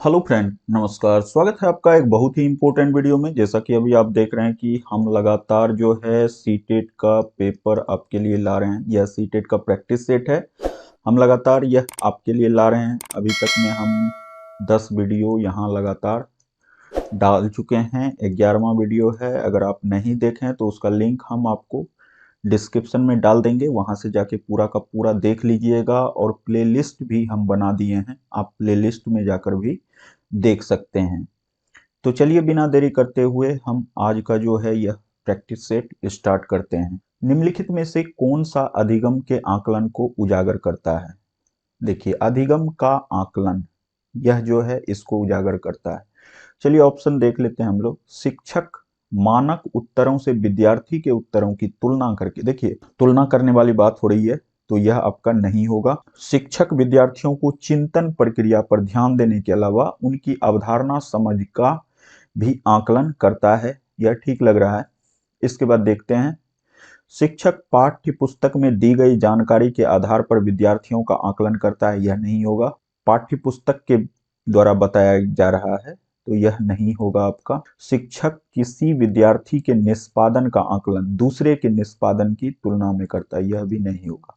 Hello friend, नमस्कार। स्वागत है आपका एक बहुत ही इम्पोर्टेंट वीडियो में। जैसा कि अभी आप देख रहे हैं कि हम लगातार जो है सीटेट का पेपर आपके लिए ला रहे हैं। यह सीटेट का प्रैक्टिस सेट है। हम लगातार यह आपके लिए ला रहे हैं। अभी तक में हम 10 वीडियो यहाँ लगातार डाल चुके हैं। 11वां वीडियो है। अगर आप नहीं देखें तो उसका लिंक हम आपको डिस्क्रिप्शन में डाल देंगे, वहां से जाके पूरा का पूरा देख लीजिएगा। और प्लेलिस्ट भी हम बना दिए हैं, आप प्लेलिस्ट में जाकर भी देख सकते हैं। तो चलिए बिना देरी करते हुए हम आज का जो है यह प्रैक्टिस सेट स्टार्ट करते हैं। निम्नलिखित में से कौन सा अधिगम के आकलन को उजागर करता है? देखिए, अधिगम का आकलन यह जो है इसको उजागर करता है। चलिए ऑप्शन देख लेते हैं हम लोग। शिक्षक मानक उत्तरों से विद्यार्थी के उत्तरों की तुलना करके, देखिए तुलना करने वाली बात हो रही है, तो यह आपका नहीं होगा। शिक्षक विद्यार्थियों को चिंतन प्रक्रिया पर ध्यान देने के अलावा उनकी अवधारणा समझ का भी आकलन करता है, यह ठीक लग रहा है। इसके बाद देखते हैं, शिक्षक पाठ्य पुस्तक में दी गई जानकारी के आधार पर विद्यार्थियों का आकलन करता है, यह नहीं होगा। पाठ्य पुस्तक के द्वारा बताया जा रहा है, तो यह नहीं होगा आपका। शिक्षक किसी विद्यार्थी के निष्पादन का आकलन दूसरे के निष्पादन की तुलना में करता है, यह भी नहीं होगा।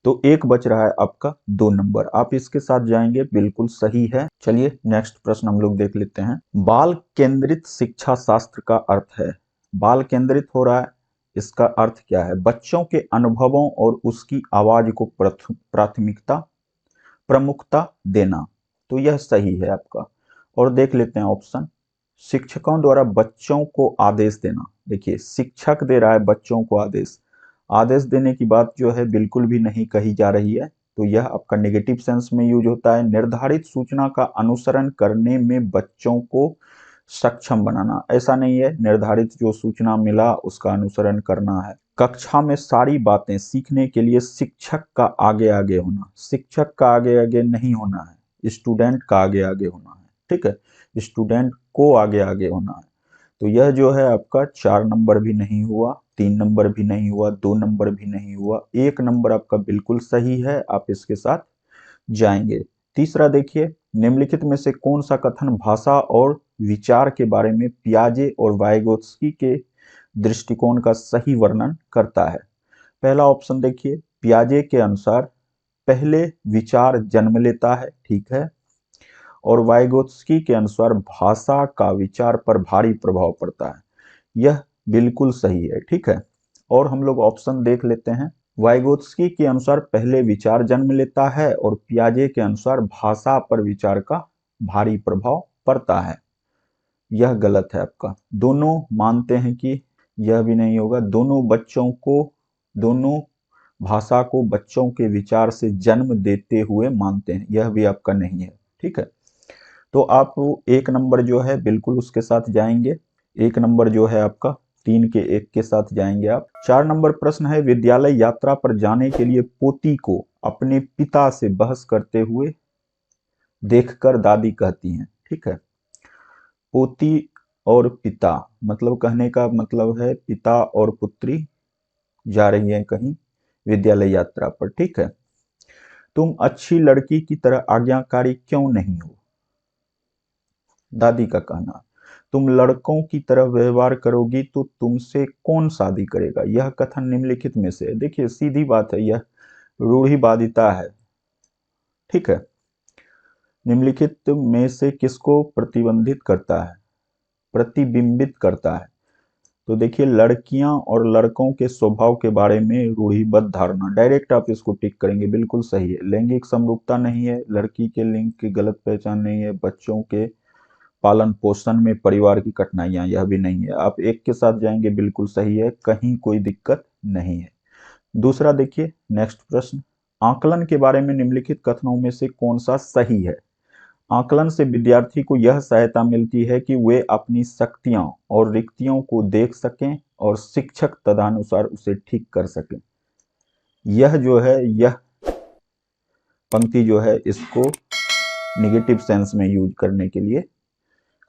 तो एक बच रहा है आपका 2 नंबर, आप इसके साथ जाएंगे, बिल्कुल सही है। चलिए नेक्स्ट प्रश्न हम लोग देख लेते हैं। बाल केंद्रित शिक्षा शास्त्र का अर्थ है, बाल केंद्रित हो रहा है, इसका अर्थ क्या है? बच्चों के अनुभवों और उसकी आवाज को प्राथमिकता प्रमुखता देना। तो यह सही है आपका। और देख लेते हैं ऑप्शन, शिक्षकों द्वारा बच्चों को आदेश देना। देखिए शिक्षक दे रहा है बच्चों को आदेश, आदेश देने की बात जो है बिल्कुल भी नहीं कही जा रही है, तो यह आपका नेगेटिव सेंस में यूज होता है। निर्धारित सूचना का अनुसरण करने में बच्चों को सक्षम बनाना, ऐसा नहीं है, निर्धारित जो सूचना मिला उसका अनुसरण करना है। कक्षा में सारी बातें सीखने के लिए शिक्षक का आगे आगे होना, शिक्षक का आगे आगे नहीं होना है, स्टूडेंट का आगे आगे होना है, ठीक है, स्टूडेंट को आगे आगे होना है। तो यह जो है आपका 4 नंबर भी नहीं हुआ, 3 नंबर भी नहीं हुआ, 2 नंबर भी नहीं हुआ, 1 नंबर आपका बिल्कुल सही है, आप इसके साथ जाएंगे। तीसरा देखिए, निम्नलिखित में से कौन सा कथन भाषा और विचार के बारे में पियाजे और वाइगोत्स्की के दृष्टिकोण का सही वर्णन करता है? पहला ऑप्शन देखिए, पियाजे के अनुसार पहले विचार जन्म लेता है, ठीक है, और वाइगोत्स्की के अनुसार भाषा का विचार पर भारी प्रभाव पड़ता है, यह बिल्कुल सही है, ठीक है। और हम लोग ऑप्शन देख लेते हैं। वाइगोत्स्की के अनुसार पहले विचार जन्म लेता है और पियाजे के अनुसार भाषा पर विचार का भारी प्रभाव पड़ता है, यह गलत है आपका। दोनों मानते हैं कि यह भी नहीं होगा। दोनों भाषा को बच्चों के विचार से जन्म देते हुए मानते हैं, यह भी आपका नहीं है, ठीक है। तो आप 1 नंबर जो है बिल्कुल उसके साथ जाएंगे, 1 नंबर जो है आपका 3 के 1 के साथ जाएंगे आप। 4 नंबर प्रश्न है, विद्यालय यात्रा पर जाने के लिए पोती को अपने पिता से बहस करते हुए देखकर दादी कहती हैं, ठीक है। पोती और पिता, मतलब कहने का मतलब है पिता और पुत्री जा रही है कहीं विद्यालय यात्रा पर, ठीक है। तुम अच्छी लड़की की तरह आज्ञाकारी क्यों नहीं हो, दादी का कहना। तुम लड़कों की तरह व्यवहार करोगी तो तुमसे कौन शादी करेगा, यह कथन निम्नलिखित में से है? देखिए सीधी बात है, यह रूढ़िवादिता है, ठीक है। निम्नलिखित में से किसको प्रतिबंधित करता है, प्रतिबिंबित करता है? तो देखिए, लड़कियां और लड़कों के स्वभाव के बारे में रूढ़िबद्ध धारणा, डायरेक्ट आप इसको टिक करेंगे, बिल्कुल सही है। लैंगिक समरूपता नहीं है, लड़की के लिंग की गलत पहचान नहीं है, बच्चों के पालन पोषण में परिवार की कठिनाइयां, यह भी नहीं है। आप 1 के साथ जाएंगे, बिल्कुल सही है, कहीं कोई दिक्कत नहीं है। दूसरा देखिए, नेक्स्ट प्रश्न, आकलन के बारे में निम्नलिखित कथनों में से कौन सा सही है? आकलन से विद्यार्थी को यह सहायता मिलती है कि वे अपनी शक्तियां और रिक्तियों को देख सकें और शिक्षक तदनुसार उसे ठीक कर सकें। यह जो है, यह पंक्ति जो है इसको निगेटिव सेंस में यूज करने के लिए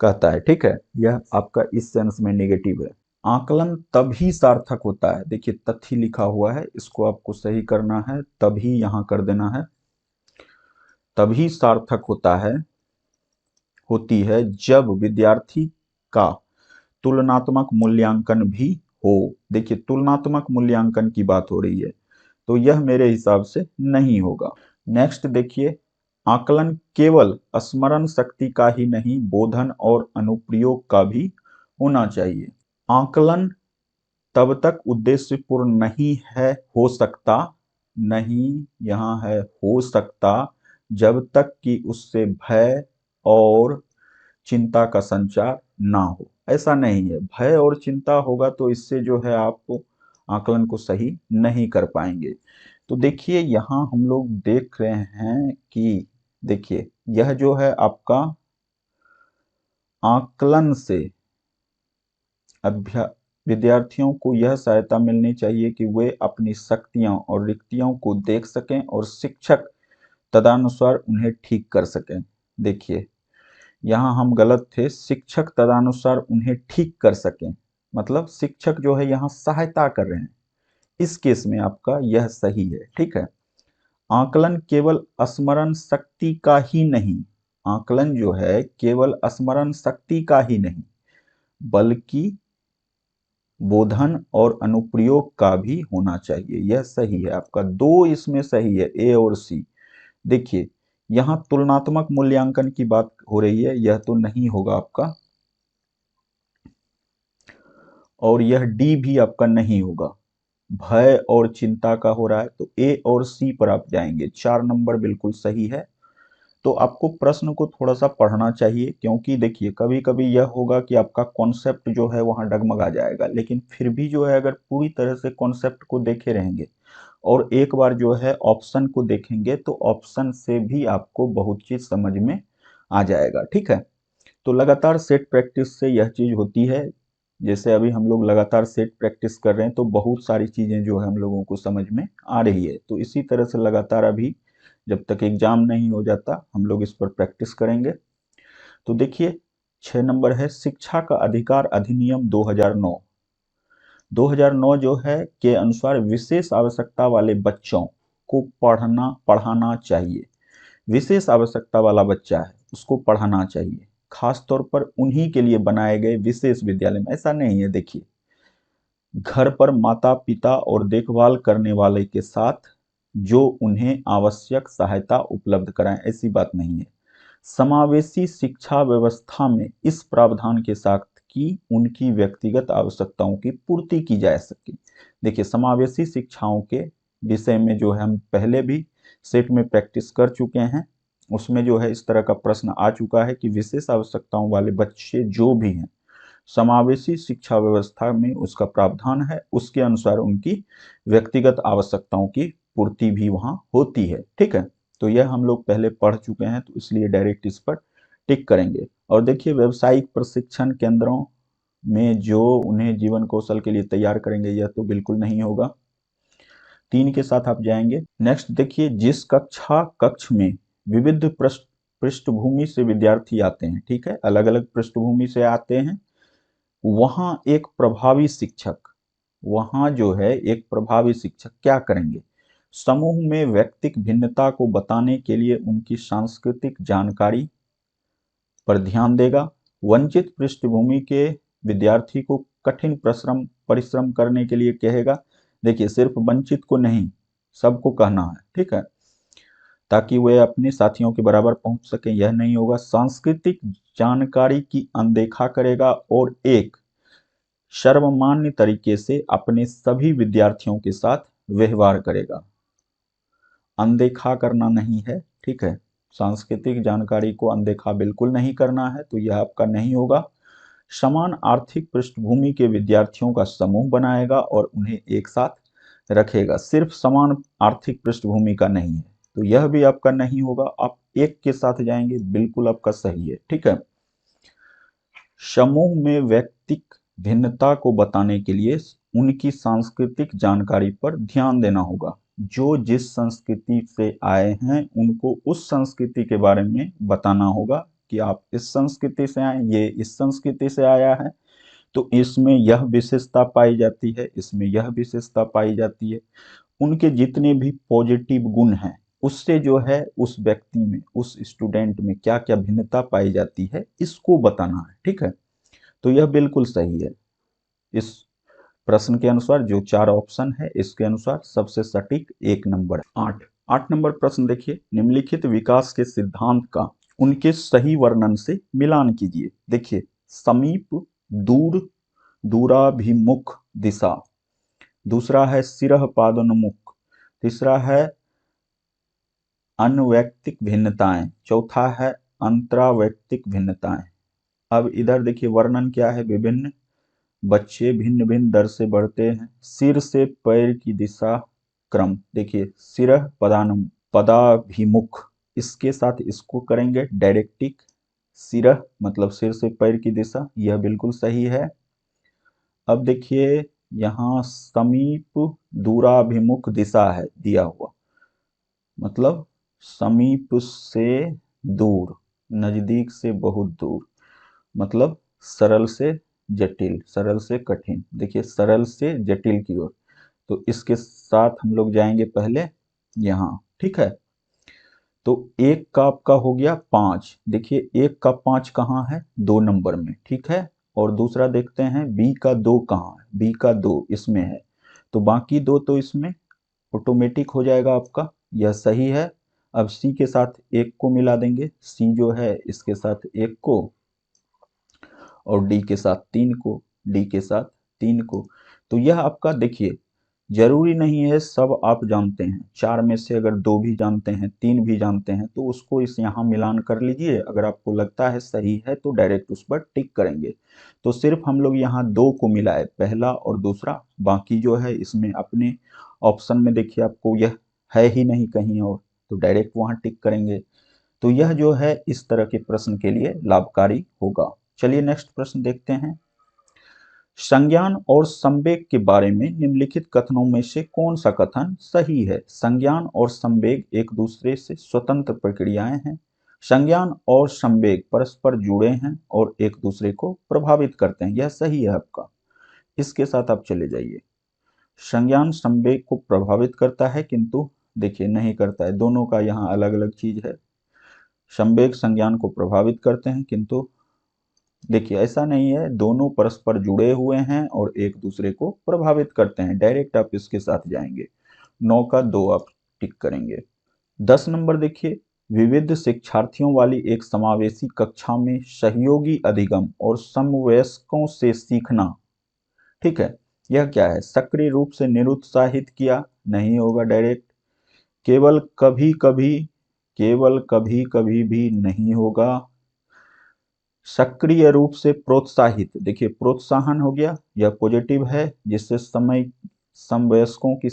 कहता है, ठीक है। यह आपका इस सेंस में नेगेटिव है। आकलन तभी सार्थक होता है, देखिए तथ्य लिखा हुआ है, इसको आपको सही करना है, तभी यहां कर देना है। तभी सार्थक होता है होती है जब विद्यार्थी का तुलनात्मक मूल्यांकन भी हो। देखिए, तुलनात्मक मूल्यांकन की बात हो रही है, तो यह मेरे हिसाब से नहीं होगा। नेक्स्ट देखिए, आकलन केवल स्मरण शक्ति का ही नहीं, बोधन और अनुप्रयोग का भी होना चाहिए। आकलन तब तक उद्देश्यपूर्ण नहीं है, हो सकता, नहीं यहाँ है हो सकता, जब तक कि उससे भय और चिंता का संचार ना हो। ऐसा नहीं है, भय और चिंता होगा तो इससे जो है आप आकलन को सही नहीं कर पाएंगे। तो देखिए, यहाँ हम लोग देख रहे हैं कि देखिए, यह जो है आपका आकलन से अभ्या विद्यार्थियों को यह सहायता मिलनी चाहिए कि वे अपनी शक्तियां और रिक्तियों को देख सकें और शिक्षक तदनुसार उन्हें ठीक कर सकें। देखिए, यहाँ हम गलत थे, शिक्षक तदनुसार उन्हें ठीक कर सकें, मतलब शिक्षक जो है यहाँ सहायता कर रहे हैं। इस केस में आपका यह सही है, ठीक है। आकलन केवल स्मरण शक्ति का ही नहीं, आकलन जो है केवल स्मरण शक्ति का ही नहीं, बल्कि बोधन और अनुप्रयोग का भी होना चाहिए। यह सही है आपका, दो इसमें सही है, ए और सी। देखिए, यहां तुलनात्मक मूल्यांकन की बात हो रही है, यह तो नहीं होगा आपका, और यह डी भी आपका नहीं होगा। भय और चिंता का हो रहा है, तो ए और सी पर आप जाएंगे। 4 नंबर बिल्कुल सही है। तो आपको प्रश्न को थोड़ा सा पढ़ना चाहिए, क्योंकि देखिए, कभी कभी यह होगा कि आपका कॉन्सेप्ट जो है वहां डगमगा जाएगा, लेकिन फिर भी जो है अगर पूरी तरह से कॉन्सेप्ट को देखे रहेंगे और एक बार जो है ऑप्शन को देखेंगे, तो ऑप्शन से भी आपको बहुत चीज समझ में आ जाएगा, ठीक है। तो लगातार सेट प्रैक्टिस से यह चीज होती है। जैसे अभी हम लोग लगातार सेट प्रैक्टिस कर रहे हैं, तो बहुत सारी चीजें जो है हम लोगों को समझ में आ रही है। तो इसी तरह से लगातार अभी जब तक एग्जाम नहीं हो जाता, हम लोग इस पर प्रैक्टिस करेंगे। तो देखिए, 6 नंबर है शिक्षा का अधिकार अधिनियम 2009। 2009 जो है के अनुसार विशेष आवश्यकता वाले बच्चों को पढ़ाना चाहिए। विशेष आवश्यकता वाला बच्चा है, उसको पढ़ाना चाहिए, खास तौर पर उन्हीं के लिए बनाए गए विशेष विद्यालय में। ऐसा नहीं है, देखिए, घर पर माता पिता और देखभाल करने वाले के साथ जो उन्हें आवश्यक सहायता उपलब्ध कराएं, ऐसी बात नहीं है। समावेशी शिक्षा व्यवस्था में इस प्रावधान के साथ कि उनकी व्यक्तिगत आवश्यकताओं की पूर्ति की जा सके। देखिए, समावेशी शिक्षाओं के विषय में जो है हम पहले भी सेट में प्रैक्टिस कर चुके हैं, उसमें जो है इस तरह का प्रश्न आ चुका है कि विशेष आवश्यकताओं वाले बच्चे जो भी हैं, समावेशी शिक्षा व्यवस्था में उसका प्रावधान है, उसके अनुसार उनकी व्यक्तिगत आवश्यकताओं की पूर्ति भी वहां होती है, ठीक है। तो यह हम लोग पहले पढ़ चुके हैं, तो इसलिए डायरेक्ट इस पर टिक करेंगे। और देखिए, व्यावसायिक प्रशिक्षण केंद्रों में जो उन्हें जीवन कौशल के लिए तैयार करेंगे, यह तो बिल्कुल नहीं होगा। 3 के साथ आप जाएंगे। नेक्स्ट देखिए, जिस कक्ष में विविध पृष्ठभूमि से विद्यार्थी आते हैं, ठीक है, अलग अलग पृष्ठभूमि से आते हैं, वहां एक प्रभावी शिक्षक, वहां जो है एक प्रभावी शिक्षक क्या करेंगे, समूह में व्यक्तिक भिन्नता को बताने के लिए उनकी सांस्कृतिक जानकारी पर ध्यान देगा। वंचित पृष्ठभूमि के विद्यार्थी को कठिन परिश्रम करने के लिए कहेगा। देखिए, सिर्फ वंचित को नहीं, सबको कहना है, ठीक है, ताकि वे अपने साथियों के बराबर पहुंच सके। यह नहीं होगा। सांस्कृतिक जानकारी की अनदेखा करेगा और एक सर्वमान्य तरीके से अपने सभी विद्यार्थियों के साथ व्यवहार करेगा। अनदेखा करना नहीं है, ठीक है, सांस्कृतिक जानकारी को अनदेखा बिल्कुल नहीं करना है, तो यह आपका नहीं होगा। समान आर्थिक पृष्ठभूमि के विद्यार्थियों का समूह बनाएगा और उन्हें एक साथ रखेगा। सिर्फ समान आर्थिक पृष्ठभूमि का नहीं है, तो यह भी आपका नहीं होगा। आप 1 के साथ जाएंगे, बिल्कुल आपका सही है, ठीक है। समूह में व्यक्तिक भिन्नता को बताने के लिए उनकी सांस्कृतिक जानकारी पर ध्यान देना होगा। जो जिस संस्कृति से आए हैं, उनको उस संस्कृति के बारे में बताना होगा कि आप इस संस्कृति से आए, ये इस संस्कृति से आया है, तो इसमें यह विशेषता पाई जाती है, इसमें यह विशेषता पाई जाती है। उनके जितने भी पॉजिटिव गुण हैं, उससे जो है उस व्यक्ति में, उस स्टूडेंट में क्या क्या भिन्नता पाई जाती है, इसको बताना है। ठीक है, तो यह बिल्कुल सही है। इस प्रश्न के अनुसार जो 4 ऑप्शन है, इसके अनुसार सबसे सटीक 1 नंबर। 8 नंबर प्रश्न देखिए, निम्नलिखित विकास के सिद्धांत का उनके सही वर्णन से मिलान कीजिए। देखिए, समीप, दूर, दूराभिमुख दिशा, दूसरा है सिरह पादोन्मुख, तीसरा है अनवैयक्तिक भिन्नताएं, चौथा है अंतरावैयक्तिक भिन्नताएं। अब इधर देखिए वर्णन क्या है, विभिन्न बच्चे भिन्न भिन्न दर से बढ़ते हैं। सिर से पैर की दिशा क्रम, देखिए सिरह पदाभिमुख, इसके साथ इसको करेंगे डायरेक्टिक। सिरह मतलब सिर से पैर की दिशा, यह बिल्कुल सही है। अब देखिए यहाँ समीप दूराभिमुख दिशा है दिया हुआ, मतलब समीप से दूर, नजदीक से बहुत दूर, मतलब सरल से जटिल, सरल से कठिन। देखिए सरल से जटिल की ओर, तो इसके साथ हम लोग जाएंगे पहले यहाँ। ठीक है, तो 1 का आपका हो गया 5। देखिए 1 का 5 कहाँ है, 2 नंबर में। ठीक है, और दूसरा देखते हैं बी का 2 कहाँ है, बी का 2 इसमें है, तो बाकी 2 तो इसमें ऑटोमेटिक हो जाएगा आपका, यह सही है। अब सी के साथ 1 को मिला देंगे, सी जो है इसके साथ 1 को, और डी के साथ 3 को, डी के साथ 3 को। तो यह आपका देखिए, जरूरी नहीं है सब आप जानते हैं, 4 में से अगर 2 भी जानते हैं, 3 भी जानते हैं, तो उसको इस यहाँ मिलान कर लीजिए। अगर आपको लगता है सही है तो डायरेक्ट उस पर टिक करेंगे। तो सिर्फ हम लोग यहाँ 2 को मिलाए, पहला और दूसरा, बाकी जो है इसमें अपने ऑप्शन में देखिए आपको यह है ही नहीं कहीं और, तो डायरेक्ट वहाँ टिक करेंगे। तो यह जो है इस तरह के प्रश्न के लिए लाभकारी होगा। चलिए नेक्स्ट प्रश्न देखते हैं। संज्ञान और संवेग के बारे में निम्नलिखित कथनों में से कौन सा कथन सही है? संज्ञान और संवेग एक दूसरे से स्वतंत्र प्रक्रियाएं हैं। संज्ञान और संवेग परस्पर जुड़े हैं और एक दूसरे को प्रभावित करते हैं। यह सही है आपका, इसके साथ आप चले जाइए। संज्ञान संवेग को प्रभावित करता है, किंतु देखिए नहीं करता है, दोनों का यहाँ अलग अलग चीज है। संवेग संज्ञान को प्रभावित करते हैं, किंतु देखिए ऐसा नहीं है, दोनों परस्पर जुड़े हुए हैं और एक दूसरे को प्रभावित करते हैं। डायरेक्ट आप इसके साथ जाएंगे, 9 का 2 आप टिक करेंगे। 10 नंबर देखिए, विविध शिक्षार्थियों वाली एक समावेशी कक्षा में सहयोगी अधिगम और समवयस्कों से सीखना। ठीक है, यह क्या है, सक्रिय रूप से निरुत्साहित किया, नहीं होगा डायरेक्ट। केवल कभी कभी, केवल कभी कभी भी नहीं होगा। सक्रिय रूप से प्रोत्साहित, देखिए प्रोत्साहन हो गया, यह पॉजिटिव है, जिससे समय समवयस्कों की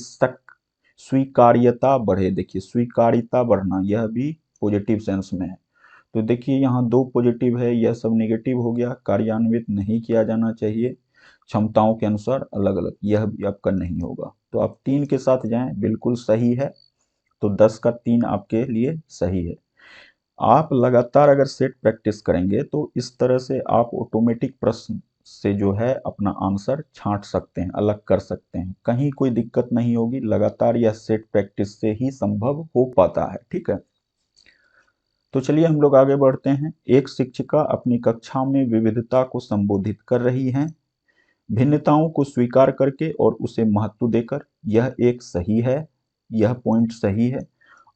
स्वीकार्यता बढ़े। देखिए स्वीकार्यता बढ़ना, यह भी पॉजिटिव सेंस में है। तो देखिए यहाँ 2 पॉजिटिव है, यह सब नेगेटिव हो गया, कार्यान्वित नहीं किया जाना चाहिए, क्षमताओं के अनुसार अलग अलग, यह भी आपका नहीं होगा। तो आप 3 के साथ जाएं, बिल्कुल सही है। तो 10 का 3 आपके लिए सही है। आप लगातार अगर सेट प्रैक्टिस करेंगे तो इस तरह से आप ऑटोमेटिक प्रश्न से जो है अपना आंसर छांट सकते हैं, अलग कर सकते हैं, कहीं कोई दिक्कत नहीं होगी। लगातार यह सेट प्रैक्टिस से ही संभव हो पाता है। ठीक है, तो चलिए हम लोग आगे बढ़ते हैं। एक शिक्षिका अपनी कक्षा में विविधता को संबोधित कर रही हैं, भिन्नताओं को स्वीकार करके और उसे महत्व देकर। यह एक सही है, यह पॉइंट सही है।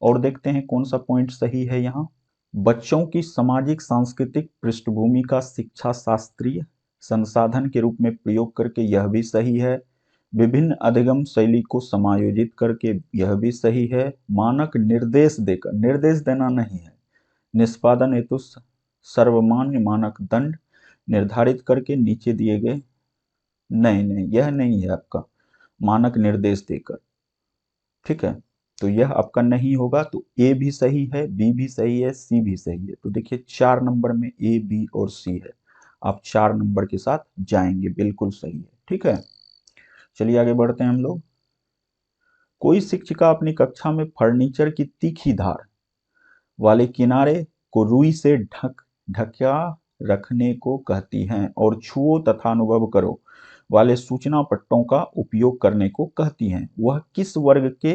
और देखते हैं कौन सा पॉइंट सही है यहाँ। बच्चों की सामाजिक सांस्कृतिक पृष्ठभूमि का शिक्षा शास्त्रीय संसाधन के रूप में प्रयोग करके, यह भी सही है। विभिन्न अधिगम शैली को समायोजित करके, यह भी सही है। मानक निर्देश देकर, निर्देश देना नहीं है, निष्पादन हेतु सर्वमान्य मानक दंड निर्धारित करके नीचे दिए गए, नहीं नहीं यह नहीं है आपका, मानक निर्देश देकर। ठीक है, तो यह आपका नहीं होगा। तो ए भी सही है, बी भी सही है, सी भी सही है। तो देखिए 4 नंबर में ए, बी और सी है, आप 4 नंबर के साथ जाएंगे, बिल्कुल सही है। ठीक है, चलिए आगे बढ़ते हैं हम लोग। कोई शिक्षिका अपनी कक्षा में फर्नीचर की तीखी धार वाले किनारे को रुई से ढका रखने को कहती हैं और छुओ तथा अनुभव करो वाले सूचना पट्टों का उपयोग करने को कहती हैं। वह किस वर्ग के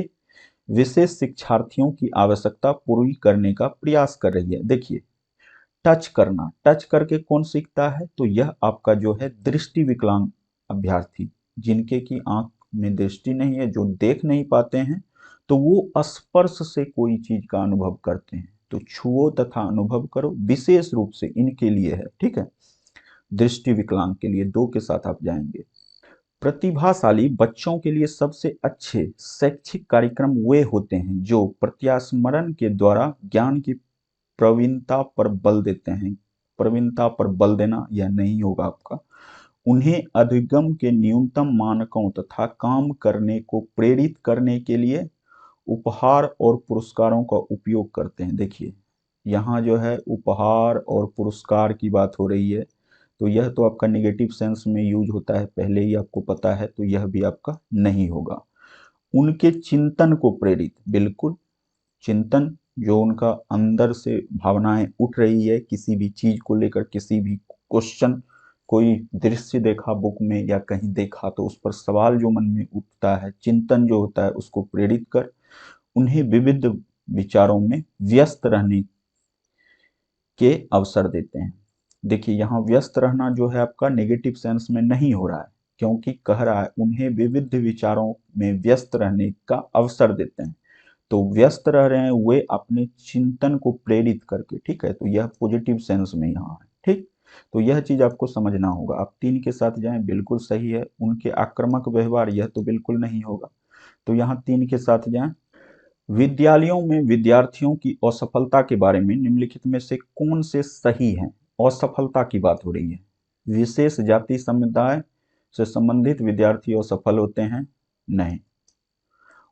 विशेष शिक्षार्थियों की आवश्यकता पूरी करने का प्रयास कर रही है। देखिए, टच करना, टच करके कौन सीखता है? तो यह आपका जो है दृष्टि विकलांग अभ्यर्थी, जिनके की आंख में दृष्टि नहीं है, जो देख नहीं पाते हैं, तो वो स्पर्श से कोई चीज का अनुभव करते हैं। तो छुओ तथा अनुभव करो विशेष रूप से इनके लिए है, ठीक है। दृष्टि विकलांग के लिए 2 के साथ आप जाएंगे। प्रतिभाशाली बच्चों के लिए सबसे अच्छे शैक्षिक कार्यक्रम वे होते हैं जो प्रत्यास्मरण के द्वारा ज्ञान की प्रवीणता पर बल देते हैं। प्रवीणता पर बल देना यह नहीं होगा आपका। उन्हें अधिगम के न्यूनतम मानकों तथा काम करने को प्रेरित करने के लिए उपहार और पुरस्कारों का उपयोग करते हैं। देखिए, यहाँ जो है उपहार और पुरस्कार की बात हो रही है, तो यह तो आपका नेगेटिव सेंस में यूज होता है, पहले ही आपको पता है, तो यह भी आपका नहीं होगा। उनके चिंतन को प्रेरित, बिल्कुल चिंतन, जो उनका अंदर से भावनाएं उठ रही है किसी भी चीज को लेकर, किसी भी क्वेश्चन, कोई दृश्य देखा बुक में या कहीं देखा तो उस पर सवाल जो मन में उठता है, चिंतन जो होता है, उसको प्रेरित कर उन्हें विविध विचारों में व्यस्त रहने के अवसर देते हैं। देखिए, यहाँ व्यस्त रहना जो है आपका नेगेटिव सेंस में नहीं हो रहा है, क्योंकि कह रहा है उन्हें विविध विचारों में व्यस्त रहने का अवसर देते हैं। तो व्यस्त रह रहे हैं वे अपने चिंतन को प्रेरित करके, ठीक है। तो यह पॉजिटिव सेंस में यहाँ है, ठीक। तो यह चीज आपको समझना होगा। आप 3 के साथ जाएं, बिल्कुल सही है। उनके आक्रामक व्यवहार, यह तो बिल्कुल नहीं होगा। तो यहाँ 3 के साथ जाएं। विद्यालयों में विद्यार्थियों की असफलता के बारे में निम्नलिखित में से कौन से सही हैं? असफलता की बात हो रही है। विशेष जाति समुदाय से संबंधित विद्यार्थी असफल होते हैं? नहीं।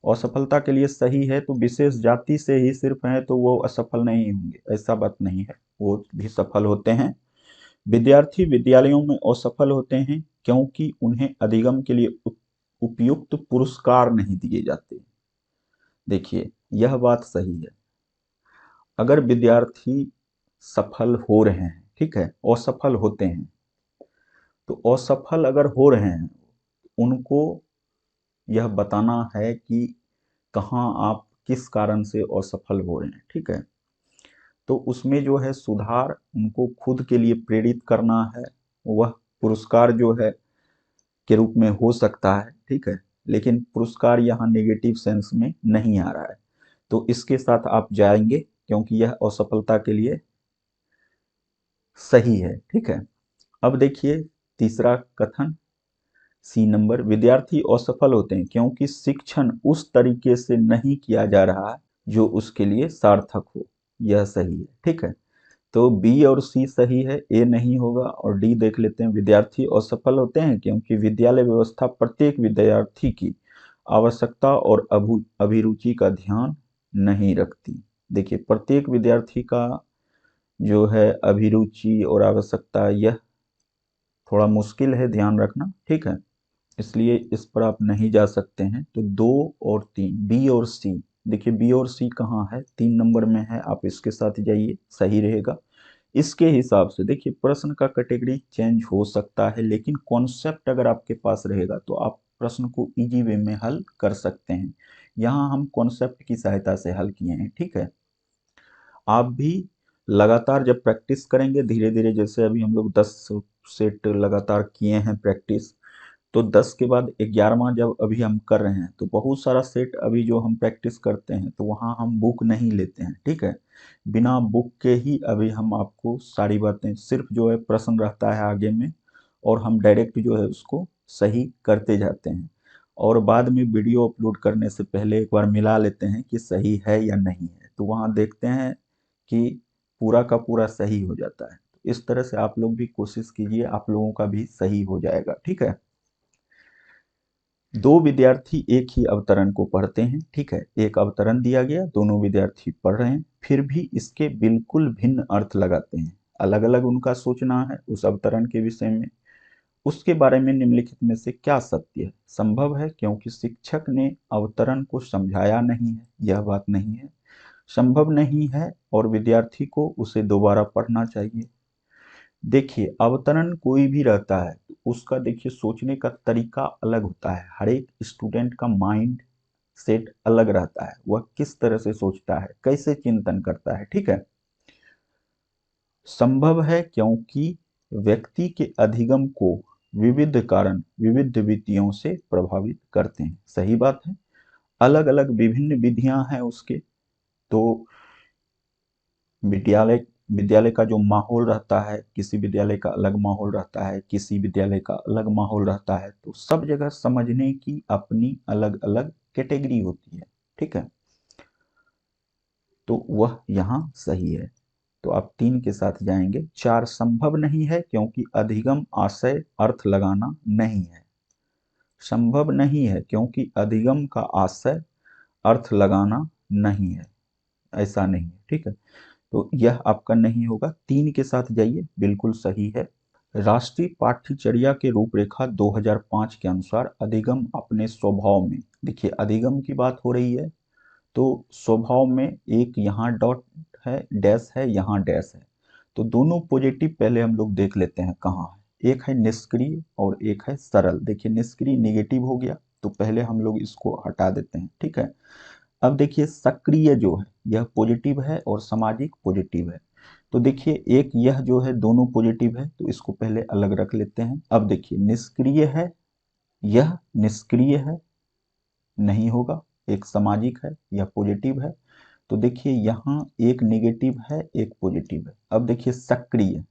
असफलता के लिए सही है तो विशेष जाति से ही सिर्फ है तो वो असफल नहीं होंगे, ऐसा बात नहीं है, वो भी सफल होते हैं। विद्यार्थी विद्यालयों में असफल होते हैं क्योंकि उन्हें अधिगम के लिए उपयुक्त पुरस्कार नहीं दिए जाते। देखिए, यह बात सही है। अगर विद्यार्थी सफल हो रहे हैं, ठीक है, असफल होते हैं, तो असफल अगर हो रहे हैं, उनको यह बताना है कि कहाँ आप किस कारण से असफल हो रहे हैं, ठीक है। तो उसमें जो है सुधार उनको खुद के लिए प्रेरित करना है, वह पुरस्कार जो है के रूप में हो सकता है, ठीक है। लेकिन पुरस्कार यहाँ नेगेटिव सेंस में नहीं आ रहा है, तो इसके साथ आप जाएंगे क्योंकि यह असफलता के लिए सही है, ठीक है। अब देखिए तीसरा कथन, सी नंबर, विद्यार्थी असफल होते हैं क्योंकि शिक्षण उस तरीके से नहीं किया जा रहा है जो उसके लिए सार्थक हो। यह सही है, ठीक है। तो बी और सी सही है, ए नहीं होगा। और डी देख लेते हैं, विद्यार्थी असफल होते हैं क्योंकि विद्यालय व्यवस्था प्रत्येक विद्यार्थी की आवश्यकता और अभिरुचि का ध्यान नहीं रखती। देखिए, प्रत्येक विद्यार्थी का जो है अभिरुचि और आवश्यकता, यह थोड़ा मुश्किल है ध्यान रखना, ठीक है। इसलिए इस पर आप नहीं जा सकते हैं। तो 2 और 3, बी और सी। देखिए, बी और सी कहाँ है? 3 नंबर में है, आप इसके साथ जाइए, सही रहेगा। इसके हिसाब से देखिए, प्रश्न का कैटेगरी चेंज हो सकता है, लेकिन कॉन्सेप्ट अगर आपके पास रहेगा तो आप प्रश्न को इजी वे में हल कर सकते हैं। यहाँ हम कॉन्सेप्ट की सहायता से हल किए हैं, ठीक है। आप भी लगातार जब प्रैक्टिस करेंगे धीरे धीरे, जैसे अभी हम लोग 10 सेट लगातार किए हैं प्रैक्टिस, तो 10 के बाद 11वां जब अभी हम कर रहे हैं तो बहुत सारा सेट अभी जो हम प्रैक्टिस करते हैं तो वहाँ हम बुक नहीं लेते हैं, ठीक है। बिना बुक के ही अभी हम आपको सारी बातें, सिर्फ जो है प्रश्न रहता है आगे में और हम डायरेक्ट जो है उसको सही करते जाते हैं। और बाद में वीडियो अपलोड करने से पहले एक बार मिला लेते हैं कि सही है या नहीं है, तो वहाँ देखते हैं कि पूरा का पूरा सही हो जाता है। तो इस तरह से आप लोग भी कोशिश कीजिए, आप लोगों का भी सही हो जाएगा, ठीक है। 2 विद्यार्थी एक ही अवतरण को पढ़ते हैं, ठीक है। एक अवतरण दिया गया, दोनों विद्यार्थी पढ़ रहे हैं, फिर भी इसके बिल्कुल भिन्न अर्थ लगाते हैं। अलग अलग उनका सोचना है उस अवतरण के विषय में। उसके बारे में निम्नलिखित में से क्या सत्य है? संभव है क्योंकि शिक्षक ने अवतरण को समझाया नहीं है, यह बात नहीं है। संभव नहीं है और विद्यार्थी को उसे दोबारा पढ़ना चाहिए। देखिए, अवतरण कोई भी रहता है उसका देखिए सोचने का तरीका अलग होता है। हर एक स्टूडेंट का माइंड सेट अलग रहता है, वह किस तरह से सोचता है, कैसे चिंतन करता है। ठीक है, संभव है क्योंकि व्यक्ति के अधिगम को विविध कारण विविध विधियों से प्रभावित करते हैं। सही बात है, अलग अलग विभिन्न विधियां हैं उसके। तो विद्यालय विद्यालय का जो माहौल रहता है, किसी विद्यालय का अलग माहौल रहता है, किसी विद्यालय का अलग माहौल रहता है, तो सब जगह समझने की अपनी अलग अलग कैटेगरी होती है। ठीक है, तो वह यहाँ सही है। तो आप 3 के साथ जाएंगे। 4 संभव नहीं है क्योंकि अधिगम आशय अर्थ लगाना नहीं है। संभव नहीं है क्योंकि अधिगम का आशय अर्थ लगाना नहीं है, ऐसा नहीं है। ठीक है, तो यह आपका नहीं होगा। 3 के साथ जाइए, बिल्कुल सही है। राष्ट्रीय पाठ्यचर्या के रूपरेखा 2005 के अनुसार अधिगम अपने स्वभाव में, देखिए अधिगम की बात हो रही है, तो स्वभाव में एक यहाँ डॉट है, डैश है, यहाँ डैश है। तो दोनों पॉजिटिव पहले हम लोग देख लेते हैं कहाँ है। एक है निष्क्रिय और एक है सरल। देखिए निष्क्रिय निगेटिव हो गया, तो पहले हम लोग इसको हटा देते हैं। ठीक है, अब देखिए सक्रिय जो है यह पॉजिटिव है और सामाजिक पॉजिटिव है। तो देखिए एक यह जो है दोनों पॉजिटिव है, तो इसको पहले अलग रख लेते हैं। अब देखिए निष्क्रिय है, यह निष्क्रिय है, नहीं होगा। एक सामाजिक है, यह पॉजिटिव है। तो देखिए यहाँ एक नेगेटिव है, एक पॉजिटिव है। अब देखिए सक्रिय,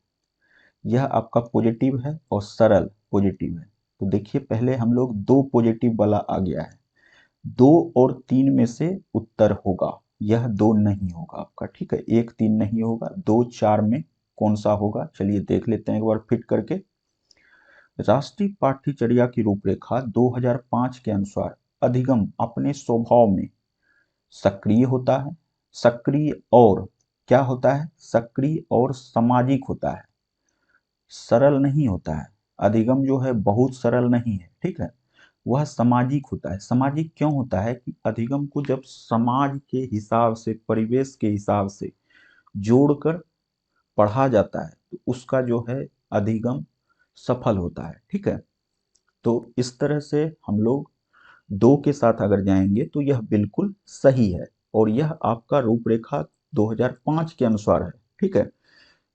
यह आपका पॉजिटिव है और सरल पॉजिटिव है। तो देखिए पहले हम लोग 2 पॉजिटिव वाला आ गया है, 2 और 3 में से उत्तर होगा, यह 2 नहीं होगा आपका। ठीक है, 1 3 नहीं होगा, 2 4 में कौन सा होगा, चलिए देख लेते हैं एक बार फिट करके। राष्ट्रीय पाठ्यचर्या की रूपरेखा 2005 के अनुसार अधिगम अपने स्वभाव में सक्रिय होता है, सक्रिय और क्या होता है, सक्रिय और सामाजिक होता है, सरल नहीं होता है। अधिगम जो है बहुत सरल नहीं है। ठीक है, वह सामाजिक होता है। सामाजिक क्यों होता है कि अधिगम को जब समाज के हिसाब से, परिवेश के हिसाब से जोड़कर पढ़ा जाता है, तो उसका जो है अधिगम सफल होता है। ठीक है, तो इस तरह से हम लोग 2 के साथ अगर जाएंगे तो यह बिल्कुल सही है, और यह आपका रूपरेखा 2005 के अनुसार है। ठीक है,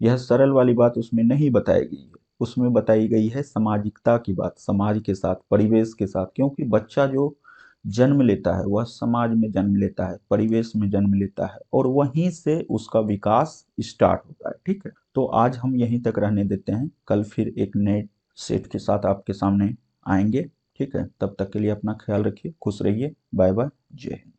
यह सरल वाली बात उसमें नहीं बताई गई है, उसमें बताई गई है सामाजिकता की बात, समाज के साथ, परिवेश के साथ। क्योंकि बच्चा जो जन्म लेता है वह समाज में जन्म लेता है, परिवेश में जन्म लेता है, और वहीं से उसका विकास स्टार्ट होता है। ठीक है, तो आज हम यहीं तक रहने देते हैं, कल फिर एक नए सेट के साथ आपके सामने आएंगे। ठीक है, तब तक के लिए अपना ख्याल रखिए, खुश रहिए, बाय बाय, जय हिंद।